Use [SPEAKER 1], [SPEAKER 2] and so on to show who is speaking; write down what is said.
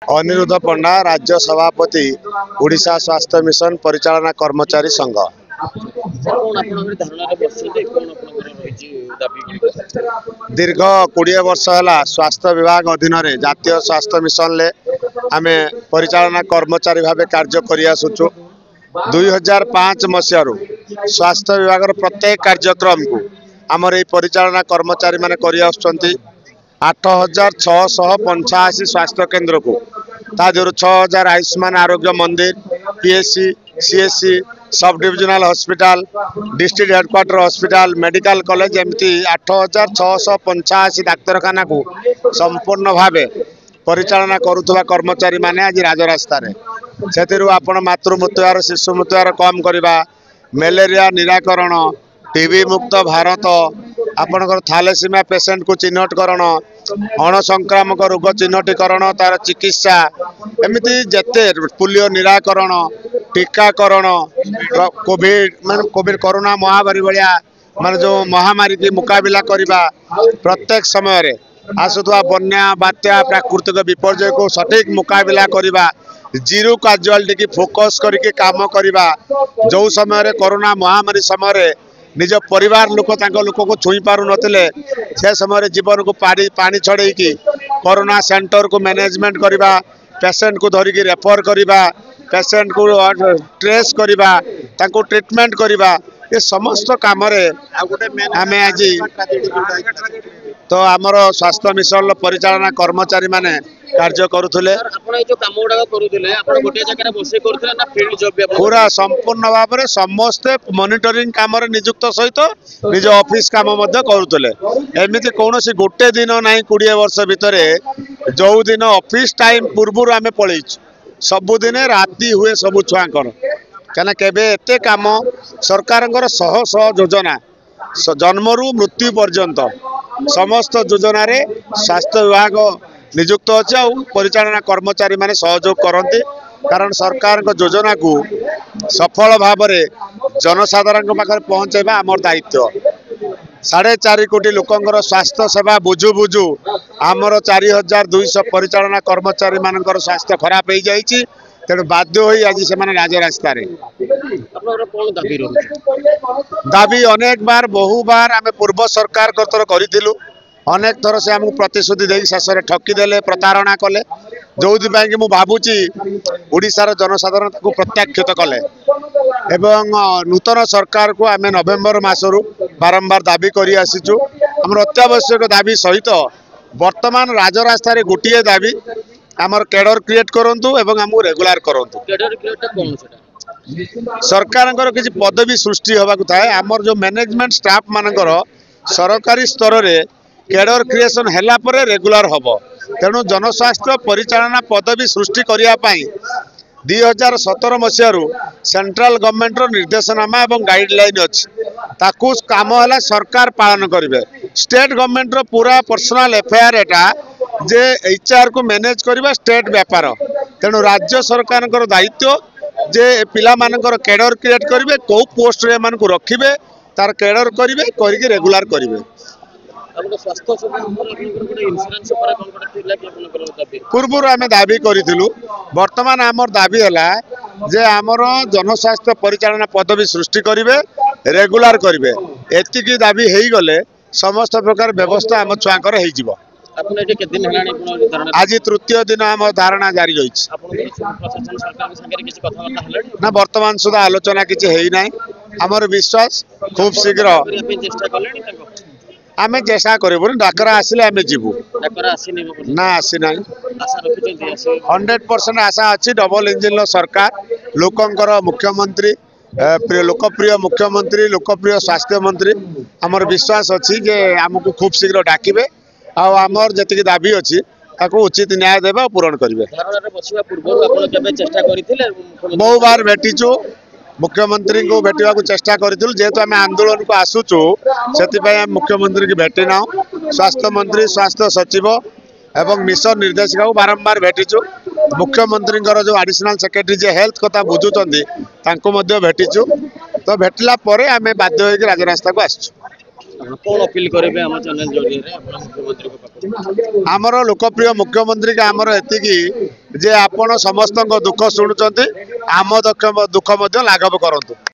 [SPEAKER 1] अनिरुद्ध पंडा राज्य सभापति ओडिशा स्वास्थ्य मिशन परिचालना कर्मचारी संघ। दीर्घ 20 वर्ष है स्वास्थ्य विभाग अधीन जातीय स्वास्थ्य मिशन ले आमे परिचालना कर्मचारी भाव कार्य कर 2005 मसीह स्वास्थ्य विभाग प्रत्येक कार्यक्रम को आमर ये परिचालना कर्मचारी माने कर 8685 स्वास्थ्य केन्द्र को तादर 6000 आयुष्मान आरोग्य मंदिर PSC CSC sub divisional hospital district headquarter hospital medical college एमती 8685 डाक्तरखाना को संपूर्ण भाव परिचालना करुवा कर्मचारी माने आज राजरास्ता से आपण मातृ मृत्युहार शिशु मृत्युहार कम करवा मलेरिया निराकरण टीबी मुक्त भारत आपणकर थैलेसीमिया पेसेंट को चिन्हटकरण अणसंक्रामक रोग चिन्हटीकरण तार चिकित्सा एमती जेते पोलियो निराकरण टीकाकरण कोविड मान कोविड कोरोना महामारी भाया मान जो महामारी की मुकाबला करवा प्रत्येक समय रे आसुवा बन्या बात्या प्राकृतिक विपर्यय को सठिक मुकाबला करवा जीरो कैजुअलिटी की फोकस करके काम करवा जो समय कोरोना महामारी समय निज परिवार लोक लोक को छुई पारु नथिले से समय जीवन को पानी छड़े की कोरोना सेंटर को मैनेजमेंट करवा पेशेंट को धरिकी रेफर करवा पेशेंट को ट्रेस करवा तांको ट्रीटमेंट करवा ये समस्त काम आम आज तो आमर स्वास्थ्य मिशन परिचालना कर्मचारी माने कार्य करुले पूरा संपूर्ण भाव में समस्ते मॉनिटरिंग काम नियुक्त सहित निज ऑफिस काम करुले एमती कौन गोटे दिन ना 20 वर्ष भितर जो दिन ऑफिस टाइम पूर्व आम पलैु सबुदिन राति हुए सबु छुआकर क्या केबे एते काम सरकार शह शह योजना जन्मरू मृत्यु पर्यंत समस्त योजना रे स्वास्थ्य विभाग नियुक्त अच्छे परिचालना कर्मचारी माने सहयोग करते कारण सरकार योजना को सफल भाव में जनसाधारण पाखे पहुँचेबा आमर दायित्व 4.5 कोटी लोकंर स्वास्थ्य सेवा बुझु बुझु आमर 4200 परिचालना कर्मचारी मानकर स्वास्थ्य खराब हो जाइए तेणु बाध्य हो आज से राजरास्ता दाबी अनेक बार बहु बार आम पूर्व सरकार करूँ अनेक थर से आमको प्रतिश्रुति दे शेष में ठकीदेले प्रतारणा कले जो कि भावुची ओडिशार जनसाधारण को प्रत्याख्यत कले एवं नूतन सरकार को आम नवेम्बर मासरू बारंबार दाबी कर आसीचु आम अत्यावश्यक दाबी सहित वर्तमान राजरास्ता गोटे दाबी आमर कैडर क्रिएट करंतु एवं आमको रेगुलर करंतु सरकार किसी पदवी सृष्टि होगा थाए आमर जो मैनेजमेंट स्टाफ मानकर सरकारी स्तर रे कैडर क्रिएशन हैला परे रेगुलर हब तेणु जनस्वास्थ्य परिचालना पदवी सृष्टि करने 2017 मसीह सेंट्रल गवर्नमेंट निर्देशनामा और गाइडलाइन अच्छी ताकू काम है सरकार पालन करेंगे स्टेट गवर्नमेंट पूरा पर्सनल एफआईआर एटा जे एचआर को मैनेज करवा स्टेट व्यापार तेणु राज्य सरकार दायित्व जे पिला मानकर कैडर क्रिएट करेंगे कौ पोस्ट रे मान को रखिए तार कैडर करेंगे करके रेगुलर करेंगे पूर्व आम दाबी करूँ बर्तमान आमर दाबी है जे आमर जनस्वास्थ्य परिचालना पदवी सृष्टि करेंगे रेगुलर करेंगे एतिकी दाबी हो गले समस्त प्रकार व्यवस्था आम छुआकर हो आज तृतीय दिन आम धारणा जारी रही ना वर्तमान सुधा आलोचना किसी है आमर विश्वास खूब शीघ्र आमे चेष्टा करूँ डाकरा आसिले आमे जीवु ना आसी ना 100% आशा अच्छी डबल इंजिन सरकार लोकंकर मुख्यमंत्री लोकप्रिय मुख्यमंत्री लोकप्रिय स्वास्थ्य मंत्री आमर विश्वास अच्छी जे आमको खूब शीघ्र डाकिबे आमर जी दाबी अच्छी ताको उचित न्याय देवे पूरण करेंगे बहु बार भेटीचु मुख्यमंत्री को भेटा चेष्टा करूँ जेहेतु आम आंदोलन को आसुचु से मुख्यमंत्री की भेटिना स्वास्थ्य मंत्री स्वास्थ्य सचिव एवं मिशन निर्देशिका को बारंबार भेटीचु मुख्यमंत्री जो एडिशनल सेक्रेटरी जे हेल्थ कथा बुझुंट भेटीचु तो भेटला आम बाध्य होकर राजरास्ता को आसचु
[SPEAKER 2] कौन अपील करेंगे आम चैनल जरिए मुख्यमंत्री को
[SPEAKER 1] आमर लोकप्रिय मुख्यमंत्री का आमर एति ଯେ ଆପଣ ସମସ୍ତଙ୍କ ଦୁଃଖ ଶୁଣୁଛନ୍ତି, ଆମ ଦୁଃଖ ମଧ୍ୟ ଲାଘବ କରନ୍ତୁ।